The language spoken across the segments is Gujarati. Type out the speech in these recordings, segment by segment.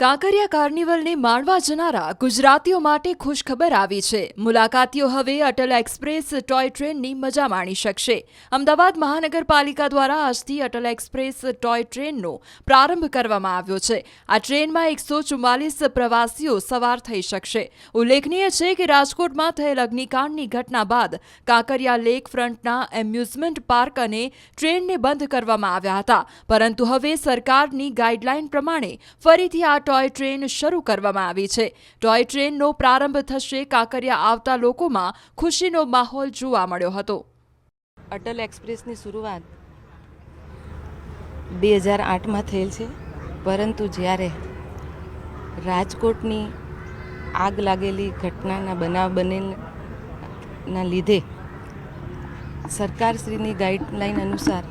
કાંકરિયા કાર્નિવલને માણવા જનારા ગુજરાતીઓ માટે ખુશખબર આવી છે। મુલાકાતીઓ હવે અટલ એક્સપ્રેસ ટોય ટ્રેનની મજા માણી શકશે। અમદાવાદ મહાનગરપાલિકા દ્વારા આજથી અટલ એક્સપ્રેસ ટોય ટ્રેનનો પ્રારંભ કરવામાં આવ્યો છે। આ ટ્રેનમાં 144 પ્રવાસીઓ સવાર થઈ શકશે। ઉલ્લેખનીય છે કે રાજકોટમાં થયેલ અગ્નિકાંડની ઘટના બાદ કાંકરિયા લેક ફ્રન્ટના એમ્યુઝમેન્ટ પાર્ક અને ટ્રેનને બંધ કરવામાં આવ્યા હતા, પરંતુ હવે સરકારની ગાઈડલાઈન પ્રમાણે ફરીથી આ ટોય ટ્રેન શરૂ કરવામાં આવી છે। ટોય ટ્રેનનો પ્રારંભ થશે। કાંકરિયા આવતા લોકોમાં ખુશીનો માહોલ જોવા મળ્યો હતો। અટલ એક્સપ્રેસની શરૂઆત 2008માં થયેલ છે, પરંતુ જ્યારે રાજકોટની આગ લાગેલી ઘટનાના બનાવ બનેલના લીધે સરકારશ્રીની ગાઈડલાઈન અનુસાર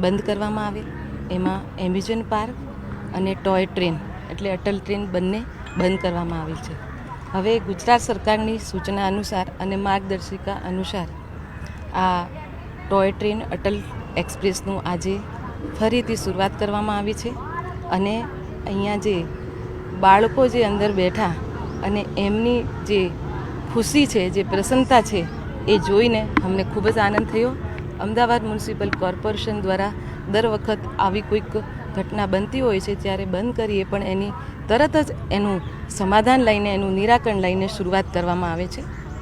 બંધ કરવામાં આવે। એમાં એમ્યુઝમેન્ટ પાર્ક અને ટોય ટ્રેન એટલે અટલ ટ્રેન બંને બંધ કરવામાં આવેલ છે। હવે ગુજરાત સરકારની સૂચના અનુસાર અને માર્ગદર્શિકા અનુસાર આ ટોય ટ્રેન અટલ એક્સપ્રેસનું આજે ફરીથી શરૂઆત કરવામાં આવી છે અને અહીંયા જે બાળકો જે અંદર બેઠા અને એમની જે ખુશી છે, જે પ્રસન્નતા છે, એ જોઈને અમને ખૂબ જ આનંદ થયો। અમદાવાદ મ્યુનિસિપલ કોર્પોરેશન દ્વારા દર વખત આવી કોઈક ઘટના બનતી હોય છે ત્યારે બંધ કરીએ પણ એની તરત જ એનું સમાધાન લઈને, એનું નિરાકરણ લઈને શરૂઆત કરવામાં આવે છે।